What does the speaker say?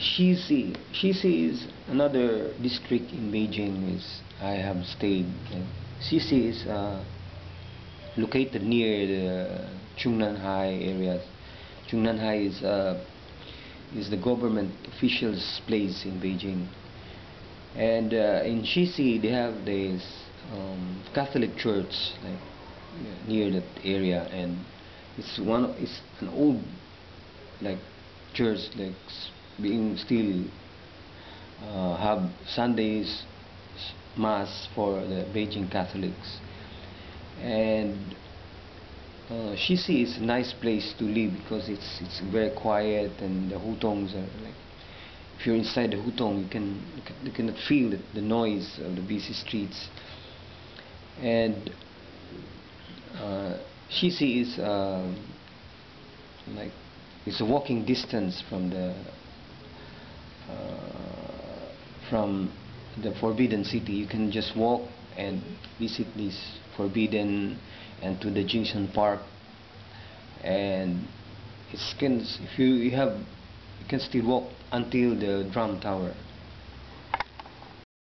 Xixi is another district in Beijing. Is I have stayed. Xixi is located near the Zhongnanhai area. Zhongnanhai is the government officials' place in Beijing. And in Xixi they have this Catholic church like near that area, and it's an old like church like being still have Sundays mass for the Beijing Catholics. And Xixi is a nice place to live because it's very quiet, and the hutongs are like, if you're inside the hutong you cannot feel the noise of the busy streets. And Xixi is like it's a walking distance from the Forbidden City. You can just walk and visit this Forbidden and to the Jingshan Park, and if you can still walk until the Drum Tower.